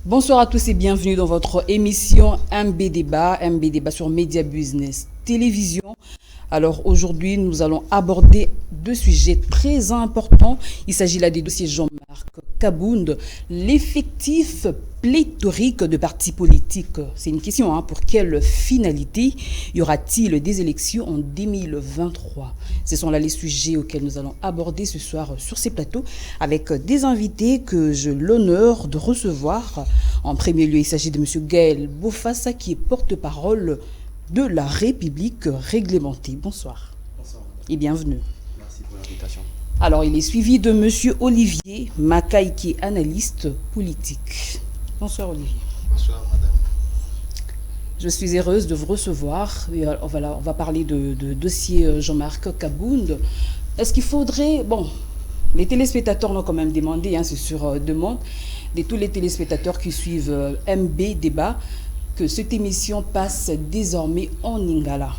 Bonsoir à tous et bienvenue dans votre émission MB Débat sur Média Business Télévision. Alors aujourd'hui, nous allons aborder deux sujets très importants. Il s'agit là des dossiers Jean-Marc Kabound, l'effectif pléthorique de partis politiques. C'est une question, pour quelle finalité y aura-t-il des élections en 2023? Ce sont là les sujets auxquels nous allons aborder ce soir sur ces plateaux avec des invités que j'ai l'honneur de recevoir. En premier lieu, il s'agit de M. Gaël Bofassa qui est porte-parole de la République réglementée. Bonsoir. Bonsoir. Et bienvenue. Merci pour l'invitation. Alors, il est suivi de M. Olivier Macaï qui est analyste politique. Bonsoir Olivier. Bonsoir madame. Je suis heureuse de vous recevoir. Et on va parler de dossier Jean-Marc Kabound. Est-ce qu'il faudrait... Bon, les téléspectateurs l'ont quand même demandé, c'est sur demande, de tous les téléspectateurs qui suivent MB Débat, que cette émission passe désormais en Lingala.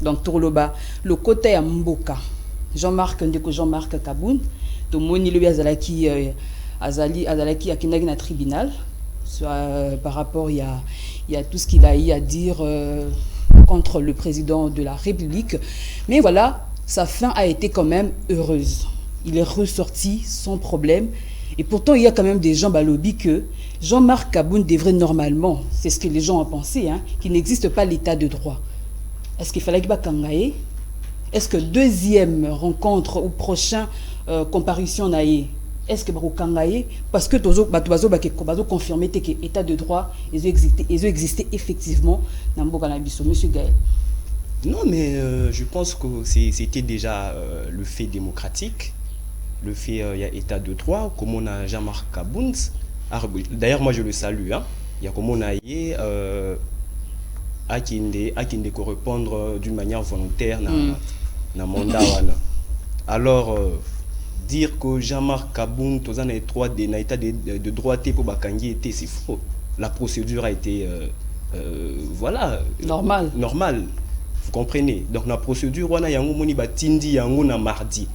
Donc, Tourloba, le côté à Mboka. Jean-Marc Kabound, tout le monde lui azalaki à Kinagina tribunal. Par rapport, il y a tout ce qu'il a eu à dire contre le président de la République. Mais voilà, sa fin a été quand même heureuse. Il est ressorti sans problème. Et pourtant, il y a quand même des gens lobby que Jean-Marc Kabound devrait normalement, c'est ce que les gens ont pensé, qu'il n'existe pas l'état de droit. Est-ce qu'il fallait qu'il y Est-ce que deuxième rencontre ou prochain comparution naïe, est-ce que Kangaye, parce que tozo confirmer que l'état de droit ils ont existé effectivement dans Mbokanabiso, Monsieur Gaël? Non, mais je pense que c'était déjà le fait démocratique. Le fait, il y a état de droit, comme on a Jean-Marc Kabound. D'ailleurs, moi je le salue. Il y a comme on a à qui répondre d'une manière volontaire dans le mandat. Alors, dire que Jean-Marc Kabound, dans l'état de droit pour Bakangi, c'est faux. La procédure a été normal. Vous comprenez? Donc, la procédure, on a mardi.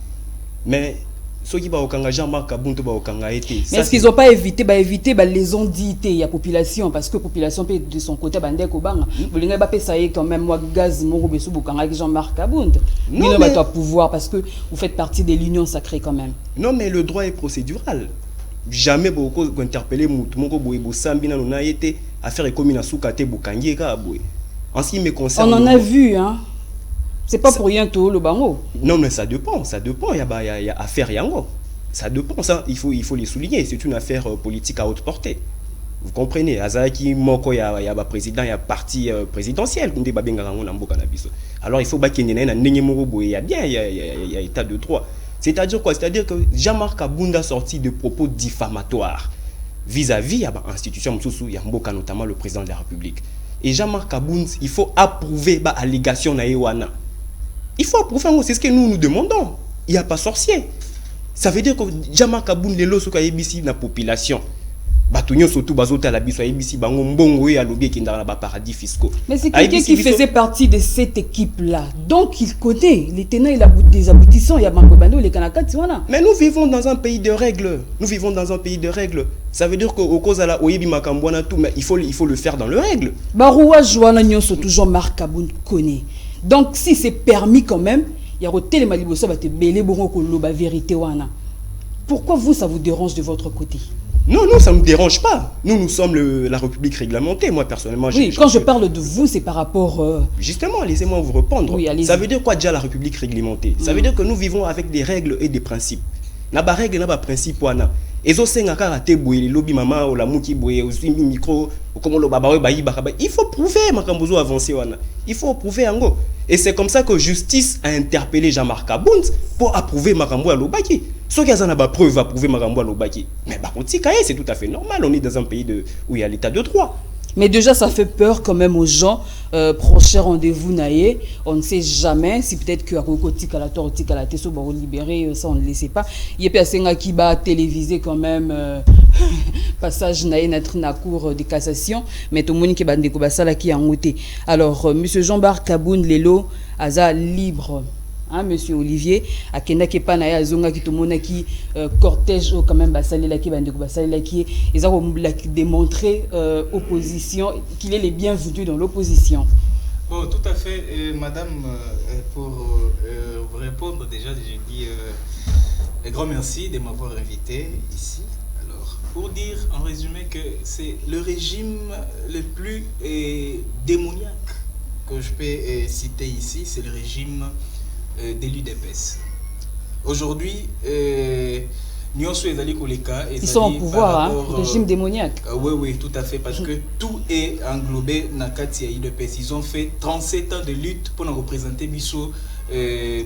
Mais ceux qui ont Jean-Marc Kabound, mais est-ce qu'ils n'ont pas évité les ondités de la population? Parce que la population peut de son côté quand même moi gaz Jean-Marc Kabound. Non, mais pouvoir parce que vous faites partie de l'union sacrée quand même. Non, mais le droit est procédural. Jamais beaucoup interpeller affaire comme une soukate bukangi en ce qui me concerne. On en a vu, C'est pas pour rien tout le bango. Non, mais ça dépend. Il y a affaire yango. Ça dépend, ça. Il faut les souligner. C'est une affaire politique à haute portée. Vous comprenez? Azaki moko il y a président, il y a parti présidentiel. Alors il faut qu'il y ait il y a état de droit. C'est-à-dire quoi? C'est-à-dire que Jean-Marc Kabound a sorti de propos diffamatoires vis-à-vis de l'institution, notamment le président de la République. Et Jean-Marc Kabound, il faut approuver l'allégation na Ewana. Il faut approuver, c'est ce que nous demandons. Il n'y a pas sorcier. Ça veut dire que Jean-Marc Kabound, les lois sont dans la population. Mais c'est quelqu'un qui faisait partie de cette équipe-là. Donc il connaît les tenants et les aboutissants. Mais nous vivons dans un pays de règles. Ça veut dire qu'au cause de la Oyebi Makambouana, tout, mais il faut le faire dans le règle. Baroua Joana Nyonso, toujours Marc Kabound connaît. Donc si c'est permis quand même, il y a un télémalibosa va te belé la vérité. Pourquoi vous, ça vous dérange de votre côté? Non, ça ne nous dérange pas. Nous sommes la République réglementée. Moi, personnellement... Oui, quand je parle de vous, c'est par rapport... Justement, laissez-moi vous répondre. Oui, ça veut dire quoi déjà la République réglementée? Ça veut dire que nous vivons avec des règles et des principes. N'a pas règle, n'a pas principe. Il faut prouver Makambozo avancé. Il faut prouver en gros. Et c'est comme ça que justice a interpellé Jean-Marc Kabound pour approuver Makambo Alobaki. Ceux qui ont des preuves approuver Makambo Alobaki. Mais c'est tout à fait normal. On est dans un pays où il y a l'état de droit. Mais déjà, ça fait peur quand même aux gens. Prochain rendez-vous, naïe. On ne sait jamais si peut-être que à la Tesso va libérer, ça on ne le sait pas. Il y a personne qui va téléviser quand même passage naïe dans la cour de cassation. Mais tout le monde qui va découvrir ça là qui a monté. Alors, monsieur Jean-Marc Kabound Lelo, Aza libre. hein, monsieur Olivier, à Kendake Panaya, Zonga qui tomona qui cortège quand même Basalela qui bande Basalela qui ils ont démontré opposition qu'il est les bienvenus dans l'opposition. Bon, tout à fait, madame, pour vous répondre déjà, je dis un grand merci de m'avoir invité ici. Alors, pour dire en résumé que c'est le régime le plus démoniaque que je peux citer ici, c'est le régime de l'UDPS. Aujourd'hui, ils sont au pouvoir, hein, régime démoniaque. Oui, tout à fait, parce que tout est englobé dans la UDPS. Ils ont fait 37 ans de lutte pour nous représenter Bissot,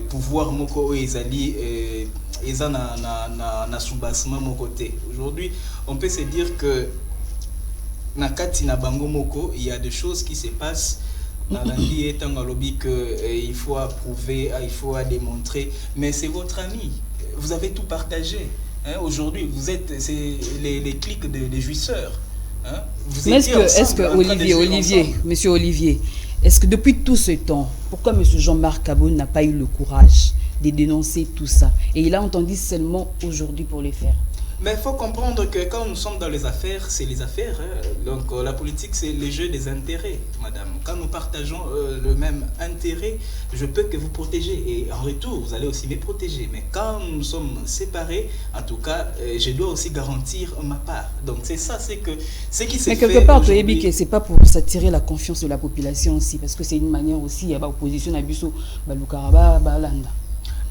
pouvoir moko ezali eza na soubassement mon côté. Aujourd'hui, on peut se dire que na kati na bango moko, il y a des choses qui se passent dans la vie étant dans lobby que il faut approuver, il faut démontrer, mais c'est votre ami. Vous avez tout partagé. Hein, aujourd'hui, vous êtes les clics des jouisseurs. Hein. Mais est-ce que Olivier, monsieur Olivier, est-ce que depuis tout ce temps, pourquoi monsieur Jean-Marc Kaboun n'a pas eu le courage de dénoncer tout ça? Et il a entendu seulement aujourd'hui pour le faire. Mais il faut comprendre que quand nous sommes dans les affaires, c'est les affaires. Hein. Donc la politique, c'est le jeu des intérêts, madame. Quand nous partageons le même intérêt, je peux que vous protéger. Et en retour, vous allez aussi me protéger. Mais quand nous sommes séparés, en tout cas, je dois aussi garantir ma part. Donc c'est ça, c'est que ce qui s'est fait. Mais quelque part, tu dis que ce n'est pas pour s'attirer la confiance de la population aussi. Parce que c'est une manière aussi, il y a l'opposition à Bissot, Balukaraba, Balanda.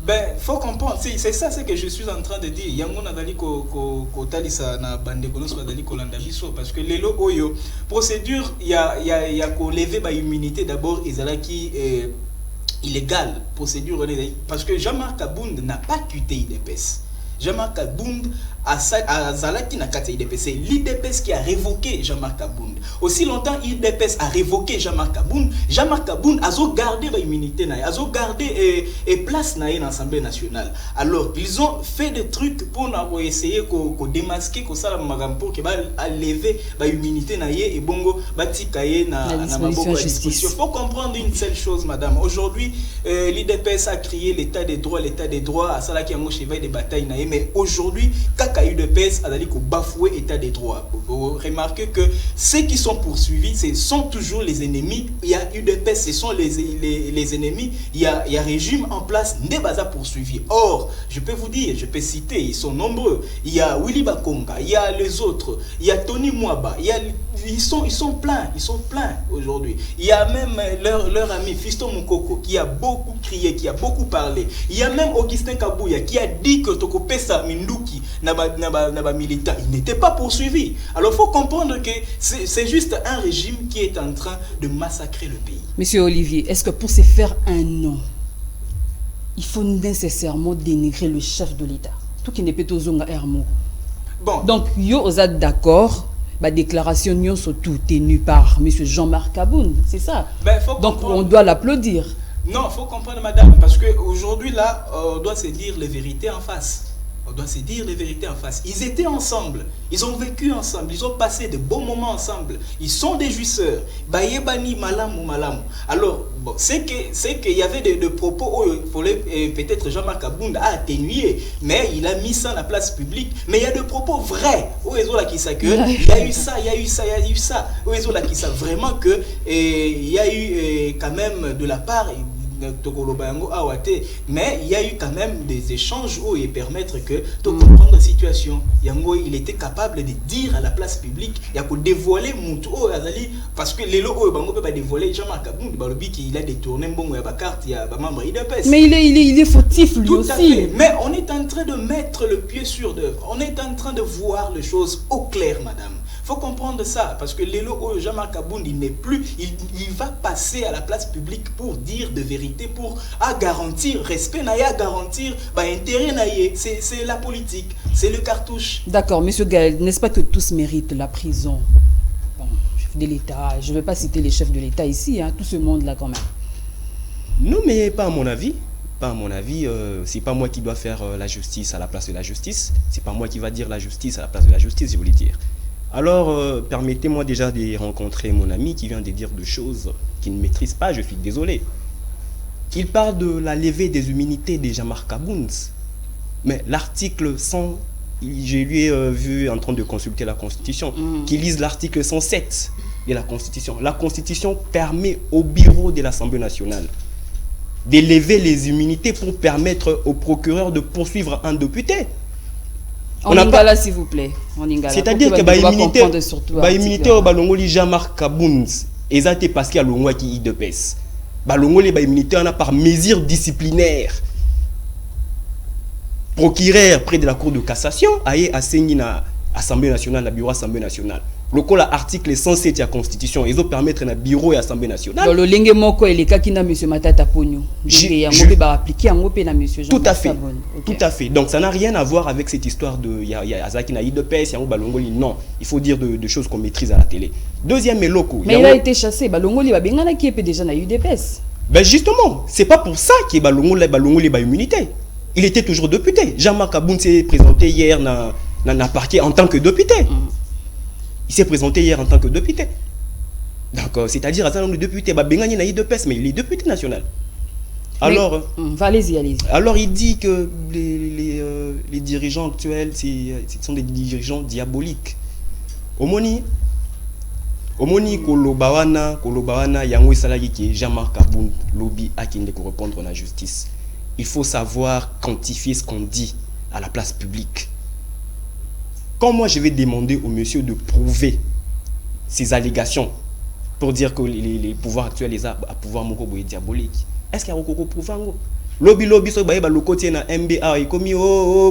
Ben, faut comprendre, c'est ça ce que je suis en train de dire. Yango nadali ko talisa na bande konos nadali ko landa biso parce que lelo oyo procédure il y a ko lever ba immunité d'abord ezalaki illégal procédure parce que Jean-Marc Kabound n'a pas quitté l'IDPS. Jean-Marc Kabound a Zalaki na kati IDPS. C'est l'IDPS qui a révoqué Jean-Marc Kabound. Aussi longtemps l'IDPS a révoqué Jean-Marc Kabound, Jean-Marc Kabound a gardé l'immunité, a gardé place dans l'Assemblée nationale. Alors, ils ont fait des trucs pour essayer de démasquer que ça pour que lever l'immunité et bongo batikaye na justice. Il faut comprendre une seule chose, madame. Aujourd'hui, l'IDPS a crié l'état des droits à ça qui a un cheval de bataille mais aujourd'hui kaka UDPS a dit qu'on bafoué état des droits. Vous remarquez que ceux qui sont poursuivis, ce sont toujours les ennemis. Il y a UDPS, ce sont les ennemis. Il y a régime en place, n'est pas poursuivi. Or, je peux vous dire, je peux citer, ils sont nombreux. Il y a Willy Bakonga, il y a les autres, il y a Tony Mwaba, ils sont pleins aujourd'hui. Il y a même leur ami Fiston Mukoko qui a beaucoup crié, qui a beaucoup parlé. Il y a même Augustin Kabouya qui a dit que Tokopesa Minduki Naba militant, il n'était pas poursuivi. Alors il faut comprendre que c'est juste un régime qui est en train de massacrer le pays. Monsieur Olivier, est-ce que pour se faire un nom, il faut nécessairement dénigrer le chef de l'État? Tout qui n'est pas Zonga Hermo. Bon. Donc, yo vous êtes d'accord? La déclaration n'y sont tout tenue par M. Jean-Marc Kabound, c'est ça. Donc on doit l'applaudir. Non, il faut comprendre, madame, parce qu'aujourd'hui, là, on doit se dire les vérités en face. On doit se dire les vérités en face. Ils étaient ensemble, ils ont vécu ensemble, ils ont passé de bons moments ensemble. Ils sont des jouisseurs. Bayebani malam ou malam. Alors, bon, c'est qu'il y avait des propos où peut-être Jean-Marc Kabound a atténué, mais il a mis ça dans la place publique. Mais il y a des propos vrais. Où ils ont là qui ça que il y a eu ça, il y a eu ça, il y a eu ça. Où ils ont là qui ça vraiment que il y a eu quand même de la part. Mais il y a eu quand même des échanges où ils permettent que de comprendre la situation. Yango, il était capable de dire à la place publique, il y a que dévoiler Moutou Azali parce que les locaux bango peut pas dévoiler Jean-Marc Kabound balobi qu'il a détourné bongo ya ba carte ya ba membre IDPS. Mais il est fautif lui aussi. Fait. Mais on est en train de mettre le pied sur d'œuvre. On est en train de voir les choses au clair, madame. Il faut comprendre ça, parce que Lélo Jean-Marc Kabound, il n'est plus, il va passer à la place publique pour dire de vérité, pour garantir respect, à garantir intérêt, c'est la politique, c'est le cartouche. D'accord, monsieur Gaël, n'est-ce pas que tous méritent la prison? Bon, chef de l'État, je ne vais pas citer les chefs de l'État ici, hein, tout ce monde-là quand même. Non, mais pas à mon avis. Pas à mon avis, c'est pas moi qui dois faire la justice à la place de la justice, c'est pas moi qui va dire la justice à la place de la justice, je voulais dire. Alors, permettez-moi déjà de rencontrer mon ami qui vient de dire des choses qu'il ne maîtrise pas, je suis désolé. il parle de la levée des immunités de Jean-Marc Kabound. Mais l'article 100, je lui ai vu en train de consulter la Constitution, qui lise l'article 107 de la Constitution. La Constitution permet au bureau de l'Assemblée nationale d'élever les immunités pour permettre au procureur de poursuivre un député. En Lingala, s'il vous plaît. C'est-à-dire que l'immunité au Balongoli Jean-Marc Kabound, et ça parce qu'il y a l'ongwa qui y de pèse. Balongoli immunité on a par mesure disciplinaire. Procureur près de la Cour de cassation a assigné à l'Assemblée nationale, à bureau Assemblée nationale. Le cas l'article 107 de la Constitution, ils ont permettre à bureau et Assemblée nationale. Dans le lingue moko et les cas qui n'a monsieur Matata Pogno. Tout à fait. Tout à fait. Donc ça n'a rien à voir avec cette histoire de Azaki Naïd de Pes, Yango Balongoli. Non, il faut dire de choses qu'on maîtrise à la télé. Deuxième loko. Mais il a été chassé. Balongoli Babengana qui est déjà Naïd de Pes. Ben justement, c'est pas pour ça qu'il Balongoli immunité. Il était toujours député. Jean-Marc Kabound s'est présenté hier dans le parquet en tant que député. Il s'est présenté hier en tant que député. Donc, c'est-à-dire, à un nombre de députés, Bengani n'a eu de peste, mais il est député national. Alors, allez-y. Alors, il dit que les dirigeants actuels, ce sont des dirigeants diaboliques. Omoni, Kolobawana, Yango Salagi, qui est Jean-Marc Kabound, lobby à qui ne peut répondre à la justice. Il faut savoir quantifier ce qu'on dit à la place publique. Quand moi je vais demander au monsieur de prouver ces allégations pour dire que les pouvoirs actuels, les pouvoirs diaboliques, est-ce qu'il y a un prouver? Lobby, so le côté na MBA, comme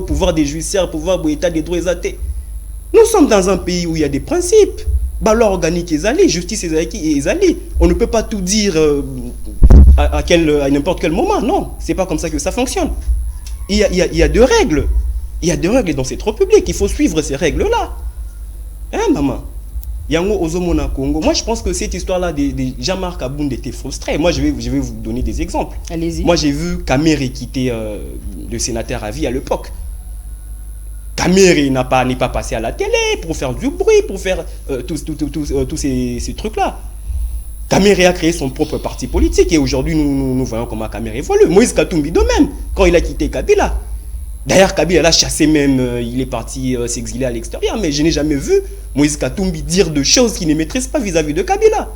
pouvoir des judiciaires, pouvoir de l'état des droits athées. Nous sommes dans un pays où il y a des principes. Loi organique est allée, justice est allée. On ne peut pas tout dire à n'importe quel moment. Non, c'est pas comme ça que ça fonctionne. Il y a deux règles. Il y a des règles dans cette république. Il faut suivre ces règles-là. Hein, maman? Yango Ozomona Congo. Moi, je pense que cette histoire-là de Jean-Marc Kabound était frustré. Moi, je vais vous donner des exemples. Allez-y. Moi, j'ai vu Kamere quitter le sénateur à vie à l'époque. Kamere n'est pas passé à la télé pour faire du bruit, pour faire tous ces trucs-là. Kamere a créé son propre parti politique et aujourd'hui, nous voyons comment Kamere évolue. Moïse Katumbi de même, quand il a quitté Kabila. D'ailleurs, Kabila l'a chassé même, il est parti s'exiler à l'extérieur, mais je n'ai jamais vu Moïse Katumbi dire de choses qu'il ne maîtrise pas vis-à-vis de Kabila.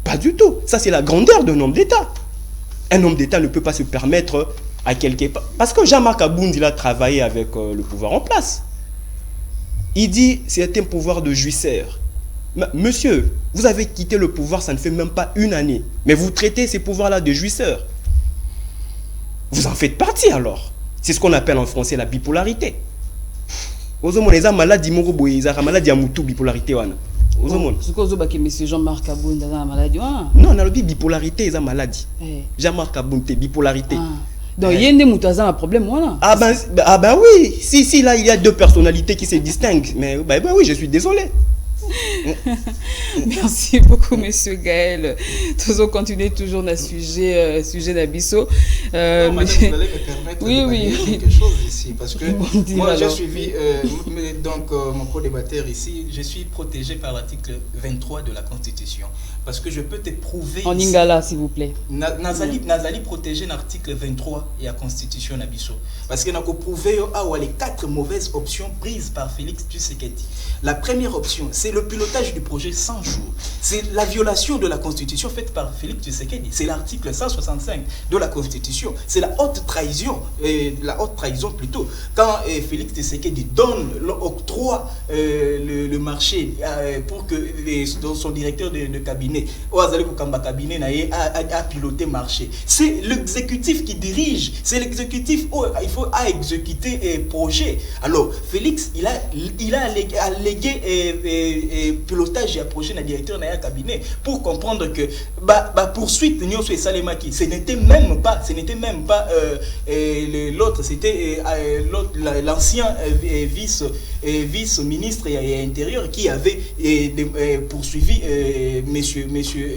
Pas du tout. Ça, c'est la grandeur d'un homme d'État. Un homme d'État ne peut pas se permettre à quelqu'un... Parce que Jean-Marc Kabound, il a travaillé avec le pouvoir en place. Il dit, c'est un pouvoir de jouisseur. Monsieur, vous avez quitté le pouvoir, ça ne fait même pas une année. Mais vous traitez ces pouvoirs-là de jouisseurs. Vous en faites partie alors. C'est ce qu'on appelle en français la bipolarité. Ozomon, les maladies maladie à moutou bipolarité wana. Ozomon. Ce que monsieur Jean-Marc Kabound a maladie. Non, on a le bipolarité, ils ont maladie. Jean-Marc Kabound bipolarité. Donc il y a des moutons un problème voilà. Ah ben oui, si là il y a deux personnalités qui se distinguent, mais ben oui, je suis désolé. Merci beaucoup, monsieur Gaël. Nous allons continuer toujours dans le sujet d'Abisso. Madame, vous allez me permettre de dire quelque chose ici, parce que moi j'ai suivi mon co-débatteur ici, je suis protégé par l'article 23 de la Constitution, parce que je peux te prouver en Lingala, s'il vous plaît. Nazali protégé l'article 23 et la Constitution d'Abisso, parce que nous avons prouvé les 4 mauvaises options prises par Félix Tshisekedi. La première option, c'est le pilotage du projet 100 jours. C'est la violation de la Constitution faite par Félix Tshisekedi. C'est l'article 165 de la Constitution. C'est la haute trahison, plutôt. Quand Félix Tshisekedi donne, octroie le marché pour que son directeur de cabinet, a piloté le marché. C'est l'exécutif qui dirige. C'est l'exécutif où il faut exécuter projet. Alors, Félix, il a allégué pilotage et projet na directeur na cabinet pour comprendre que poursuite ce n'était n'était même pas l'autre, c'était l'ancien vice-ministre intérieur qui avait poursuivi monsieur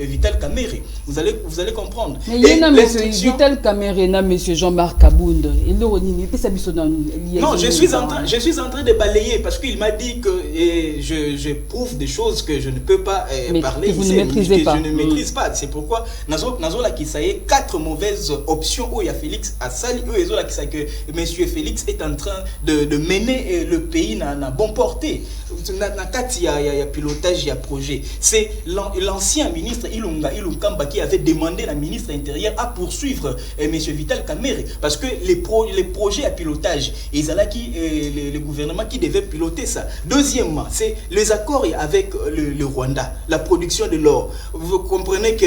Vital Kamerhe. Vous allez comprendre. Mais il y a monsieur Vital Kamerhe et monsieur Jean-Marc Kabound. Non, je suis en train de balayer parce qu'il m'a dit que je prouve des choses que je ne peux pas parler. Que vous ne maîtrisez pas. Je ne maîtrise pas. C'est pourquoi Nazola qui ça y est 4 mauvaises options où il y a Félix à Sali, où il y a que monsieur Félix est en train de mener le pays dans bon portée. Il y a pilotage, il y a projet. C'est l'ancien ministre Ilunga Kamba qui avait demandé la ministre intérieure à poursuivre monsieur Vital Kamerhe parce que les projets à pilotage, et c'est là le gouvernement qui devait piloter ça. Deuxièmement, c'est les accords avec le Rwanda, la production de l'or. Vous comprenez que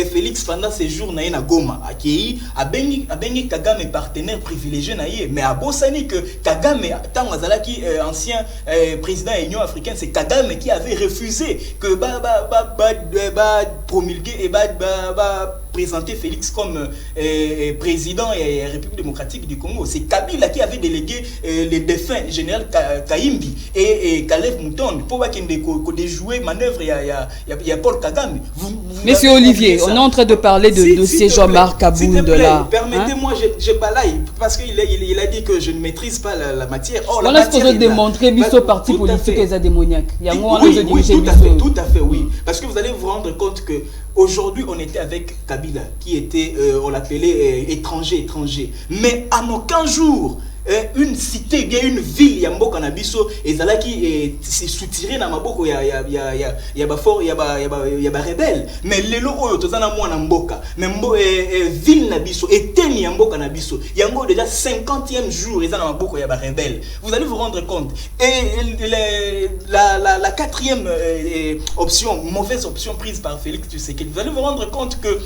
Félix pendant ses jours na Goma accueilli a bengi Kagame partenaire privilégié mais à Bossani que Kagame tant Azalaki ancien président de l'Union africaine, c'est Kagame qui avait refusé que promulguer et présenter Félix comme président et République démocratique du Congo. C'est Kabila qui avait délégué les défunts général Kaimbi et Kalev Mouton pour déjouer manœuvre. Il y a Paul Kagame. Monsieur Olivier, on est en train de parler de dossier Jean-Marc Kabound là. Permettez-moi, je balaye parce qu'il a dit que je ne maîtrise pas la matière. On a supposé démontrer biso parti politique et ça démoniaque. Oui, tout à fait, oui. Parce que vous allez vous rendre compte que aujourd'hui, on était avec Kabila, qui était, on l'appelait étranger. Mais à aucun jour, une cité, bien une ville, Yambo Kanabiso, et Zalaki s'est soutiré dans ma boko, il y a rebelle. Mais les lots, tozana moi Namboka, mais ville Nabiso, et Teni Yambo Kanabiso, Yango déjà 50e jour, et dans ma boko, il y a rebelle. Vous allez vous rendre compte. Et la quatrième option, mauvaise option prise par Félix Tshisekedi, vous allez vous rendre compte que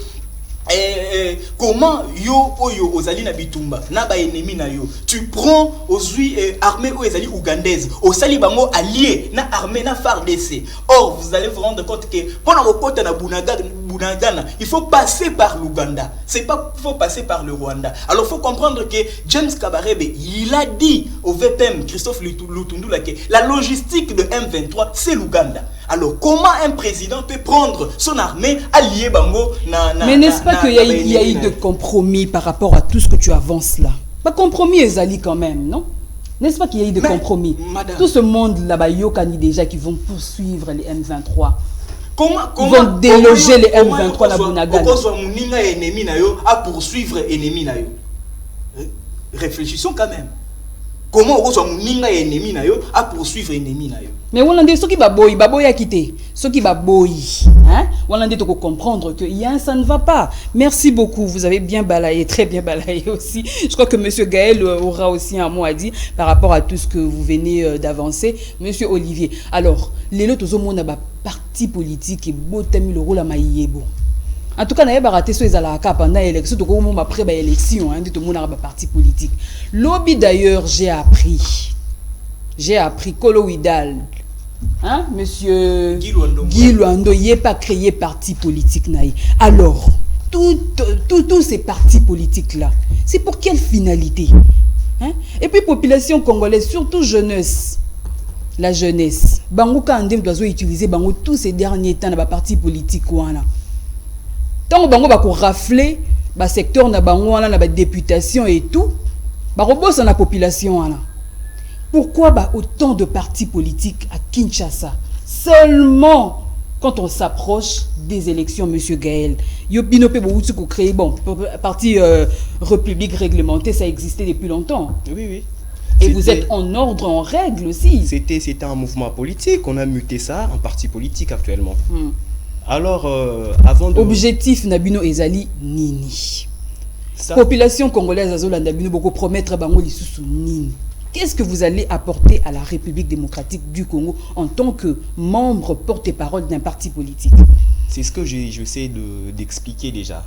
comment yo ozali na bitumba na ba ennemi na yo tu prends aujourd'hui armée ouzali ougandaise osali bango allié na armée na FARDC. Or vous allez vous rendre compte que pendant le côté na Bunagana il faut passer par l'Ouganda, c'est pas faut passer par le Rwanda. Alors faut comprendre que James Kabarebe il a dit au VPM Christophe Lutundula que la logistique de M23 c'est l'Ouganda. Alors comment un président peut prendre son armée alliée bango mais n'est-ce pas qu'il y a eu de compromis par rapport à tout ce que tu avances là? Pas compromis Ezali quand même, non? N'est-ce pas qu'il y a eu de compromis? Madame, tout ce monde là-bas, Yokani déjà qui vont poursuivre les M23. Ils vont déloger les M23 la Bunagana. À poursuivre ennemi na yo. Réfléchissons quand même. Comment on va ennemi na yo à poursuivre ennemi na yo? Mais on dit ceux qui baboy a quitté, ceux qui baboy, hein? On a dit de comprendre que ça ne va pas. Merci beaucoup, vous avez bien balayé, très bien balayé aussi. Je crois que monsieur Gaël aura aussi un mot à dire par rapport à tout ce que vous venez d'avancer, monsieur Olivier. Alors, les autres hommes ont parti politique et botem le rôle à maïebo. En tout cas, on a raté ce qu'ils pendant l'élection, après l'élection, tout le monde a parti politique. Lobby d'ailleurs, j'ai appris colloïdal. Hein, monsieur Guy Luando, il n'est pas créé parti politique. Alors, tous ces partis politiques-là, c'est pour quelle finalité? Hein? Et puis, population congolaise, surtout jeunesse, la jeunesse, Bango Kandem doit utiliser tous ces derniers temps dans les partis politiques. Tant que Bango va rafler le secteur, la députation et tout, Bango bosse dans la population. Pourquoi autant de partis politiques à Kinshasa? Seulement quand on s'approche des élections, monsieur Gaël. Yopino peut créer, bon, parti République réglementée, ça existait depuis longtemps. Oui. Et vous êtes en ordre, en règle aussi. C'était un mouvement politique, on a muté ça en parti politique actuellement. Alors, avant de... Objectif Nabino Ezali Nini. Ça... Population congolaise Azolanda Nabino beaucoup promettre Bango Lisusu Nini. Qu'est-ce que vous allez apporter à la République démocratique du Congo en tant que membre porte-parole d'un parti politique? C'est ce que j'essaie d'expliquer déjà.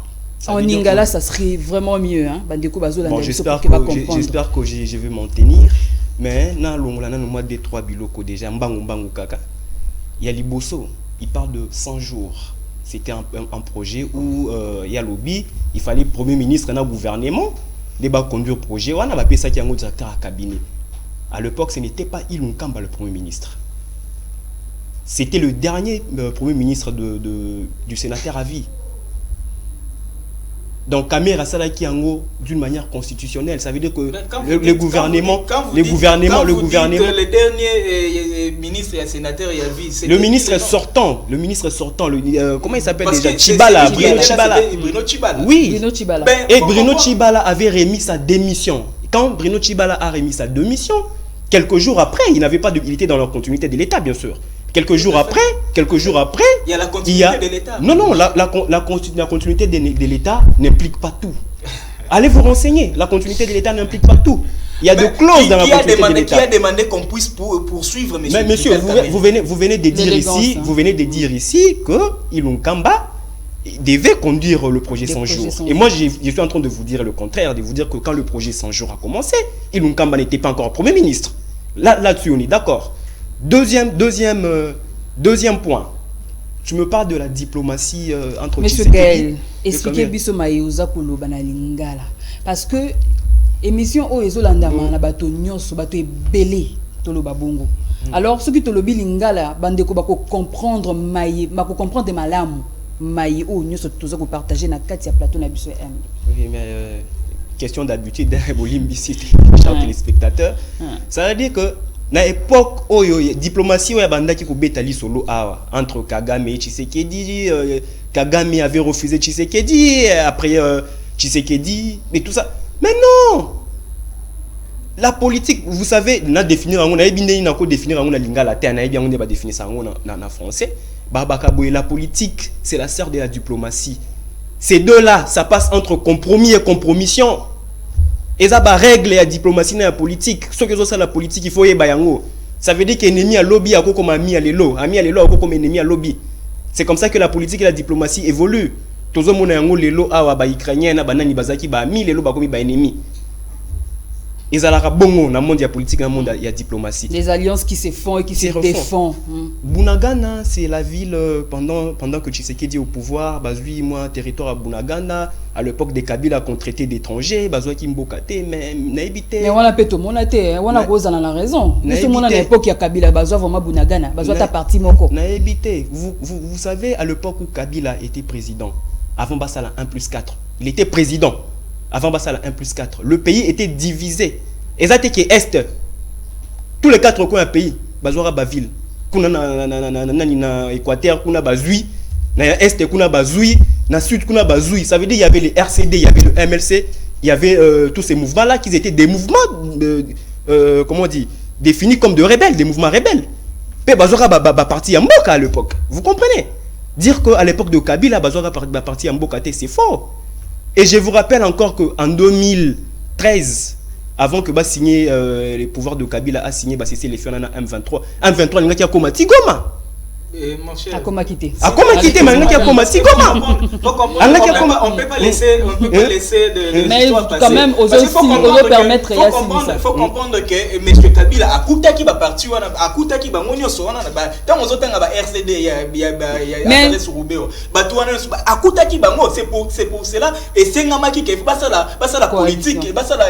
En Lingala, ça serait vraiment mieux. Hein? Bon, j'espère que je vais m'en tenir. Mais dans le mois des 3 biloko déjà, il y a Liboso, il parle de 100 jours. c'était un projet où il y a lobby, il fallait premier ministre dans le gouvernement, il va conduire le projet, on a appelé ça qui est un directeur à cabinet. À l'époque, ce n'était pas Ilunga Kamba le premier ministre. C'était le dernier premier ministre du sénateur à vie. Donc, Kamera Salaki Ango, d'une manière constitutionnelle, ça veut dire que le gouvernement, le dernier ministre et sénateur il y a vie, le ministre sortant, comment il s'appelle déjà, Chibala, Bruno Chibala. Oui. Bruno Chibala. Et Bruno Chibala avait remis sa démission. Quand Bruno Chibala a remis sa démission, quelques jours après, il n'avait pas d'utilité dans la continuité de l'État, bien sûr. Quelques jours après, il y a la continuité de l'État. Non, la continuité de l'État n'implique pas tout. Allez vous renseigner, la continuité de l'État n'implique pas tout. Il y a des clauses dans la continuité de l'État. Qui a demandé qu'on puisse poursuivre monsieur? Mais monsieur, vous venez de dire ici que Ilunga Kamba devait conduire le projet 100 jours. Et moi, je suis en train de vous dire le contraire, de vous dire que quand le projet 100 jours a commencé, Ilunga Kamba n'était pas encore Premier ministre. Là-dessus, on est d'accord. Deuxième point. Tu me parles de la diplomatie entre Monsieur Gaël, expliquez biso maïouza koloba na lingala. Parce que émission o ezolandama na bato nyonso bato ebele toloba bongo. Alors ceux qui tolobi lingala bandeko bako comprendre comprendre malamu maï o nyonso toza ko partager na kati ya plateau na biso M. Oui, mais question d'habitude d'un bolimbicité, chers téléspectateurs. Ça veut dire que na époque diplomatie oya bandaki ko betali solo awa entre Kagame et Tshisekedi, Kagame avait refusé Tshisekedi, après Tshisekedi et tout ça. Mais non, la politique, vous savez, na définir on a bien na ko définir on a lingala te na bien on va définir ça en français. La politique, c'est la sœur de la diplomatie. Ces deux-là, ça passe entre compromis et compromission. Et ça, règle la diplomatie et la politique. Ce que c'est la politique, il faut y aller. Ça veut dire qu'ennemi à lobby a comme ami à l'élo. Ami à l'élo a comme ennemi à lobby. C'est comme ça que la politique et la diplomatie évoluent. Tout le monde a un l'élo à ukrainien, à banani bazaki, ba ami l'élo ba comme ba ennemi. Et ça la bongo dans le monde de la politique, dans le monde de la diplomatie. Les alliances qui se font et qui se défendent. Bunagana, c'est la ville pendant que Tshisekedi est au pouvoir. Bazui, moi, territoire à Bunagana. À l'époque des Kabila qu'on traitait d'étrangers. Bazui qui mbokate, mais naibité. Mais on a pété, on a été, on a posé dans la raison. Mais ce moment à l'époque il y a Kabila, Bazui vraiment Bunagana. Bazui ta partie moko. Naibité. Vous savez, à l'époque où Kabila était président, avant Bassala 1+4, il était président. Avant Bassala 1+4, le pays était divisé. Et ça, c'est que Est, tous les 4 coins du pays, Bazouara Baville, Kuna na Équateur, Kuna Bazoui, na Est, Kuna Bazoui, na Sud, Kuna Bazoui. Ça veut dire qu'il y avait les RCD, il y avait le MLC, il y avait tous ces mouvements-là qui étaient des mouvements, comment on dit, définis comme de rebelles, des mouvements rebelles. Mais Bazouara parti en Mboka à l'époque. Vous comprenez? Dire qu'à l'époque de Kabila, Bazouara parti en Mboka, c'est faux. Et je vous rappelle encore qu'en 2013, avant que signer les pouvoirs de Kabila a signé c'est les Fiona M23. M23 il y a comme Tigoma. A comment quitter. A comment quitter mais il y a comme Tigoma. On peut pas laisser de mais quand même aux autres permettre il faut comprendre que monsieur Kabila a coûté qui va partir a coûté qui va monio so wana ba tant aux autres ba RCD il y a sur Rubeo ba toi a coûté qui va mo c'est pour cela et c'est ngama qui va ça la politique va ça la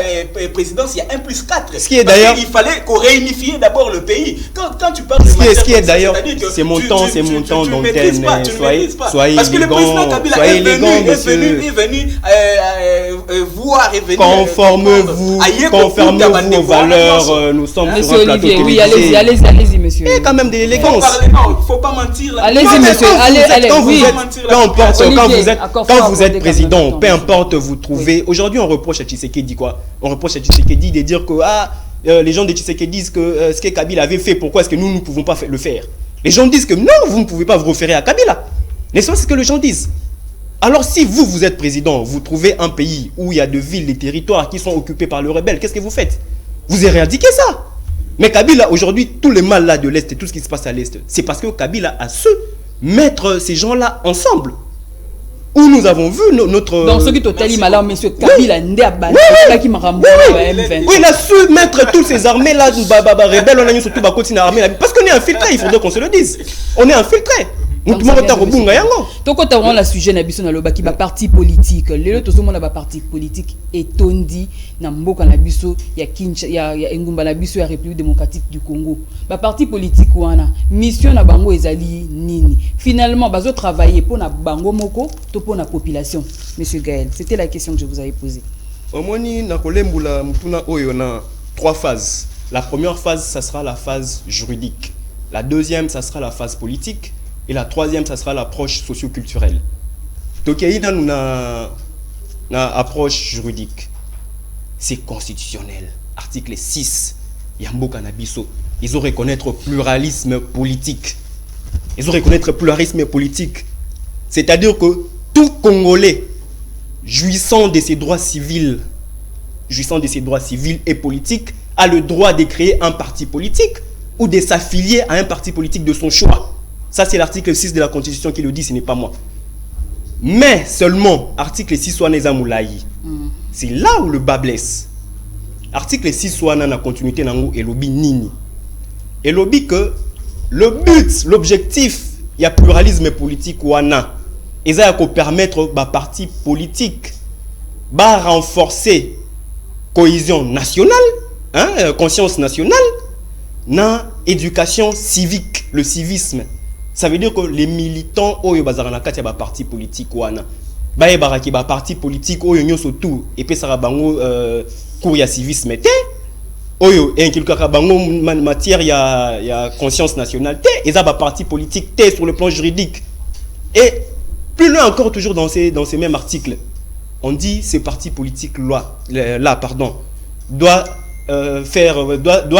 présidence il y a 1+4 ce qui est d'ailleurs il fallait qu'on réunifie d'abord le pays quand tu parles de ce qui est d'ailleurs c'est mon temps d'antenne soyez parce que le président Kabila est venu voir et venir conformez-vous aux valeurs nous sommes sur un plateau télévisé. Oui, allez-y monsieur. Et quand même de l'élégance. Faut pas mentir là. Allez-y monsieur, allez. Quand vous êtes président, peu importe vous trouvez. Aujourd'hui on reproche à Tshisekedi quoi? On reproche à Tshisekedi de dire que les gens de Tshisekedi disent que ce que Kabila avait fait, pourquoi est-ce que nous ne pouvons pas le faire? Les gens disent que non, vous ne pouvez pas vous référer à Kabila. N'est-ce pas ce que les gens disent? Alors si vous êtes président, vous trouvez un pays où il y a des villes, des territoires qui sont occupés par les rebelles, qu'est-ce que vous faites? Vous éradiquez ça. Mais Kabila, aujourd'hui, tout le mal là de l'Est et tout ce qui se passe à l'Est, c'est parce que Kabila a su mettre ces gens-là ensemble. Où nous avons vu notre... Donc, ce qui est malin, monsieur Kabila, il a su mettre toutes ces armées-là, rebelles, on a surtout armée. Parce qu'on est infiltré, il faudrait qu'on se le dise. On est infiltré. mutu moko ta kobunga yango tokota wana sujet na biso na lobaki ba parti politique lelo tozomona ba parti politique etondi na mboka na biso ya Kinshasa ya engumba na biso ya République démocratique du Congo ba parti politique wana mission na bango ezali nini finalement bazo travailler pour na bango moko to pour na population. Monsieur Gaël, c'était la question que je vous avais posée. Omoni na kolembula mutuna oyo na 3 phases. La première phase, ça sera la phase juridique. La deuxième, ça sera la phase politique. Et la troisième, ça sera l'approche socio-culturelle. Donc, il y a une approche juridique. C'est constitutionnel. Article 6, Yambo Kanabiso. Ils ont reconnaître pluralisme politique. Ils ont reconnaître pluralisme politique. C'est-à-dire que tout Congolais jouissant de ses droits civils et politiques a le droit de créer un parti politique ou de s'affilier à un parti politique de son choix. Ça, c'est l'article 6 de la Constitution qui le dit, ce n'est pas moi. Mais seulement, article 6 Waneza Moulaï, c'est là où le bas blesse. Article 6 Wana na continuité nango et lobby nini. Et lobby que le but, l'objectif, il y a pluralisme politique Wana. Et ça va permettre ba parti politique ba renforcer cohésion nationale, hein, conscience nationale, na éducation civique, le civisme. Ça veut dire que les militants oyo bazarana kati ba parti politique wana ba e baraki ba parti politique oyo nyoso tout et pe sara bango cours ya civisme té oyo inculquera bango matière ya conscience nationale té et ça ba parti politique té sur le plan juridique. Et plus loin encore, toujours dans ces mêmes articles, on dit ces partis politiques doit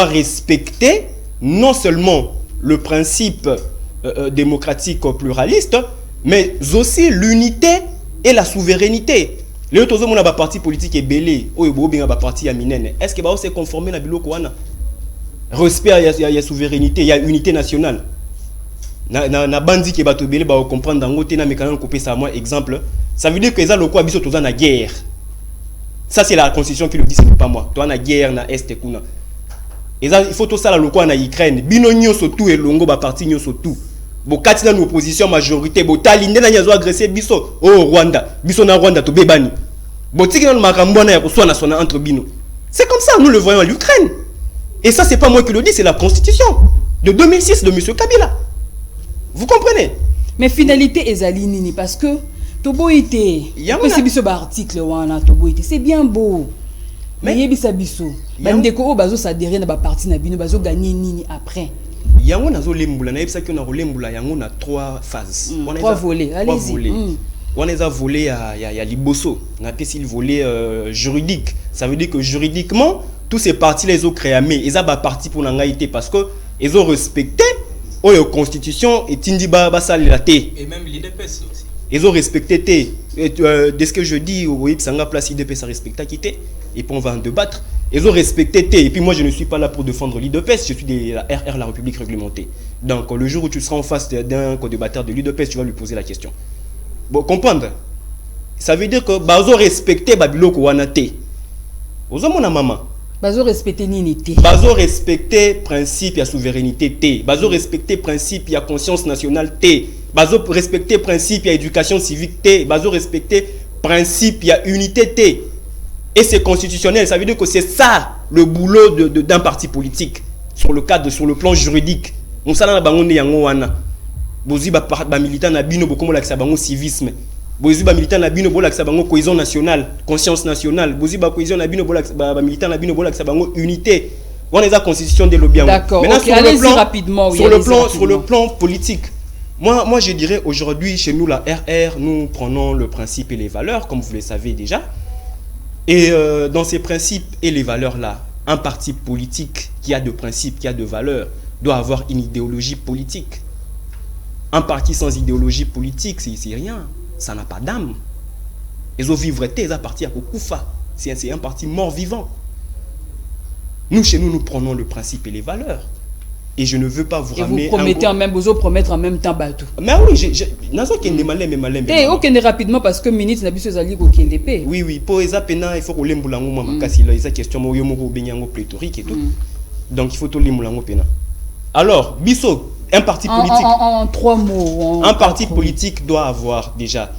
respecter non seulement le principe démocratique pluraliste, mais aussi l'unité et la souveraineté. Les autres hommes, on a des partis politiques et belé, est-ce que va se conformer à biloko wana? Respect, il y a souveraineté, il y a unité nationale. Na bandi qui bato belé ba comprendre dans côté na mécanisme couper ça moi exemple, ça veut dire que ça le quoi biso toza na guerre. Ça c'est la constitution qui le dit, c'est pas moi. Toi na guerre na est kuna. Et ça il faut tout ça la lokwa na Ukraine. Bino nyoso tout et longo ba parti nyoso tout. Bo kati na opposition majorité bo talinde na nyazo agresser biso. Oh Rwanda, biso na Rwanda to bebani. Bo tiki na makambo na ya ko sona sona entre bino. C'est comme ça nous le voyons à l'Ukraine. Et ça c'est pas moi qui le dis, c'est la constitution de 2006 de monsieur Kabila. Vous comprenez? Mais finalité ezali nini parce que toboité article wana toboité c'est bien beau mais yebisa biso bandeko o bazo s'adhérer na ba parti na bino bazo gagner nini après yango nazo lembula na yebisa que na lembula yango na 3 phases 3 volets allez-y on les a volé ya liboso na pesi le volet juridique. Ça veut dire que juridiquement tous ces partis les ont créés mais ils a ba parti pour nangaité parce que ils ont respecté la constitution et tindi ba la té et même l'IDPS aussi ils ont respecté té de ce que je dis oui sanga place IDPS a respecté quitté et puis on va en débattre. Ils ont respecté té et puis moi je ne suis pas là pour défendre l'IDPS, je suis de la RR, la République réglementée. Donc le jour où tu seras en face d'un co-débatteur de l'IDPS, tu vas lui poser la question. Bon, comprendre, ça veut dire que bah ils ont respecté babiloko wana té ozo mona maman bazo respecter nini té bazo respecter principe ya souveraineté té bazo respecter principe ya conscience nationale té bazo respecter principe ya éducation civique té bazo respecter principe ya unité té et c'est constitutionnel. Ça veut dire que c'est ça le boulot d'un parti politique sur le plan juridique. On s'en a bango yango wana bozi ba militant na bino bokomo la bango civisme. Bozi ba militant na bino bolakisa bango cohésion nationale, conscience nationale. Bozi ba cohésion na bino bolakisa ba militant na bino bolakisa bango unité. On est la constitution de l'Obiang. D'accord. Maintenant okay, allez-y rapidement. Sur le plan politique. Moi je dirais aujourd'hui chez nous la RR, nous prenons le principe et les valeurs comme vous le savez déjà. Et dans ces principes et les valeurs là, un parti politique qui a de principes, qui a de valeurs doit avoir une idéologie politique. Un parti sans idéologie politique, c'est rien. Ça n'a pas d'âme. Ils ont vivre ils ont parti à Kokufa. C'est un parti mort-vivant. Nous, chez nous, nous prenons le principe et les valeurs. Et je ne veux pas vous ramener... Et vous promettez vous promettre en même temps bateau. Mais oui, nazo kende malem. Eh, ok, rapidement parce que minute na biso zali ko kende pe. Oui, pour eza pena il faut ko lembulango mama kasi là eza question mo yo moko benyango pléthorique et tout. Donc il faut to lembulango pena. Alors, biso un parti politique... En 3 mots. Un parti politique doit avoir déjà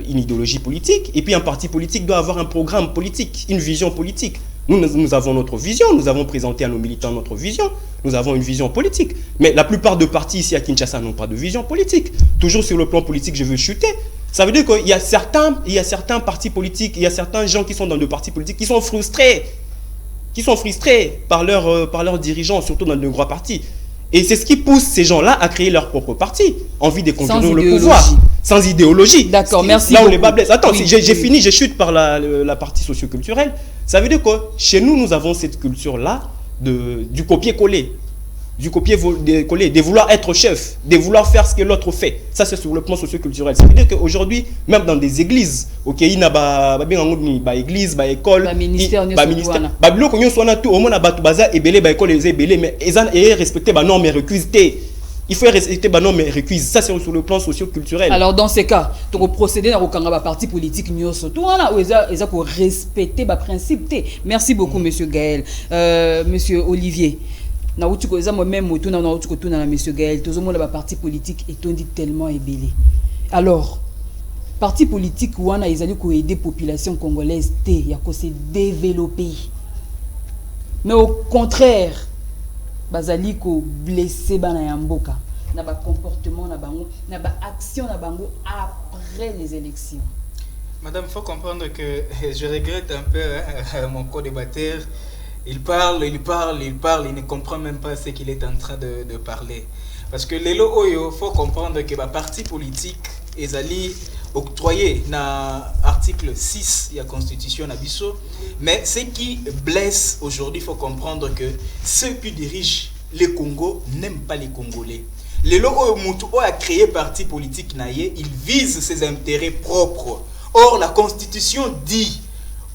une idéologie politique, et puis un parti politique doit avoir un programme politique, une vision politique. Nous avons notre vision, nous avons présenté à nos militants notre vision, nous avons une vision politique. Mais la plupart de partis ici à Kinshasa n'ont pas de vision politique. Toujours sur le plan politique, je veux chuter. Ça veut dire qu'il y a certains partis politiques, il y a certains gens qui sont dans des partis politiques qui sont frustrés par leurs dirigeants, surtout dans de gros partis. Et c'est ce qui pousse ces gens-là à créer leur propre parti, envie de conquérir le pouvoir, sans idéologie. D'accord, merci. Là, on est bas blesse. Attends, oui, j'ai fini, je chute par la partie socioculturelle. Ça veut dire que chez nous, nous avons cette culture-là du copier-coller. Du copier-coller, de vouloir être chef, de vouloir faire ce que l'autre fait. Ça, c'est sur le plan socio-culturel. Ça veut dire qu'aujourd'hui, même dans des églises, ok, il y a des églises, des écoles, des ministères, des ministères. Babylon, il y a tout, au moins, il y a écoles, mais ils ont respecté les normes et recuses. Il faut respecter les normes et recuses. Ça, c'est sur le plan socio-culturel. Alors, dans ces cas, tu vas procéder dans le parti politique, tout là, ils ont respecté les principes. Merci beaucoup, monsieur Gaël. Monsieur Olivier. Na uti ko eza moi-même moto na uti ko tuna na monsieur Gaël tozo mona ba parti politique et on dit tellement ébélé. Alors parti politique wana ezali ko aider population congolaise té ya ko se développer. Mais au contraire bazali ko blesser bana ya mboka na ba comportement na bango na ba action na bango après les élections. Madame, faut comprendre que je regrette un peu mon co-débatteur. Il parle, il ne comprend même pas ce qu'il est en train de parler. Parce que les loyo, il faut comprendre que le parti politique est allé octroyer dans l'article 6 de la Constitution Nabiso. Mais ce qui blesse aujourd'hui, il faut comprendre que ceux qui dirigent le Congo n'aiment pas les Congolais. Les loyo a créé parti politique naïe, il vise ses intérêts propres. Or, la Constitution dit